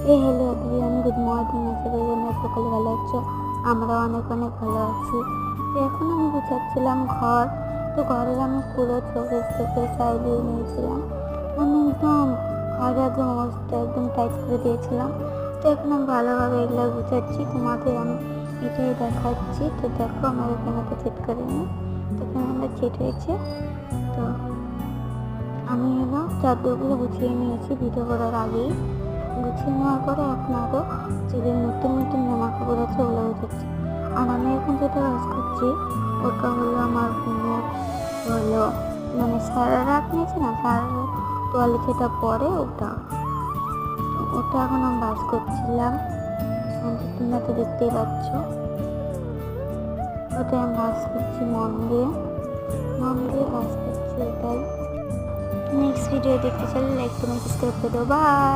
Hello everyone, good morning. আশা করি তোমরা সকলে ভালো আছো। আমরা অনেক অনেক ভালো আছি। তো এখন আমি গুছাচ্ছিলাম ঘর। তো ঘরের আমি পুরো চোখে চোখে সাইলিয়ে নিয়েছিলাম, মানে একদম ঘরে একদম অবস্থা একদম টাইট করে দিয়েছিলাম। তো এখন আমি ভালোভাবে এগুলো গুছাচ্ছি, তোমাদের আমি এটাই দেখাচ্ছি। তো দেখো আমার এখানে তো সেট করে নিই। তো এখানে আমরা সেট হয়েছে। তো আমি হলো চাদরগুলো গুছিয়ে নিয়েছি ভিডিও করার আগেই। গুছিয়ে নেওয়ার পরে এখন আরও যে নতুন নতুন জামা কাপড় আছে ওগুলো গুছাচ্ছি। আর আমি এখন যেটা কাজ করছি ওটা হলো আমার হলো মানে সারা রাত নিয়েছে না, সারা রাত তোয়ালে যেটা পরে ওটা, ওটা এখন আমি বাস করছিলাম। তোমরা তো দেখতেই পাচ্ছ, ওটা আমি বাস করছি মন দিয়ে বাস করছি। ওটাই নেক্সট ভিডিও দেখতে চাইলে লাইক কমেন্ট সাবস্ক্রাইব করে দেবো। বাই।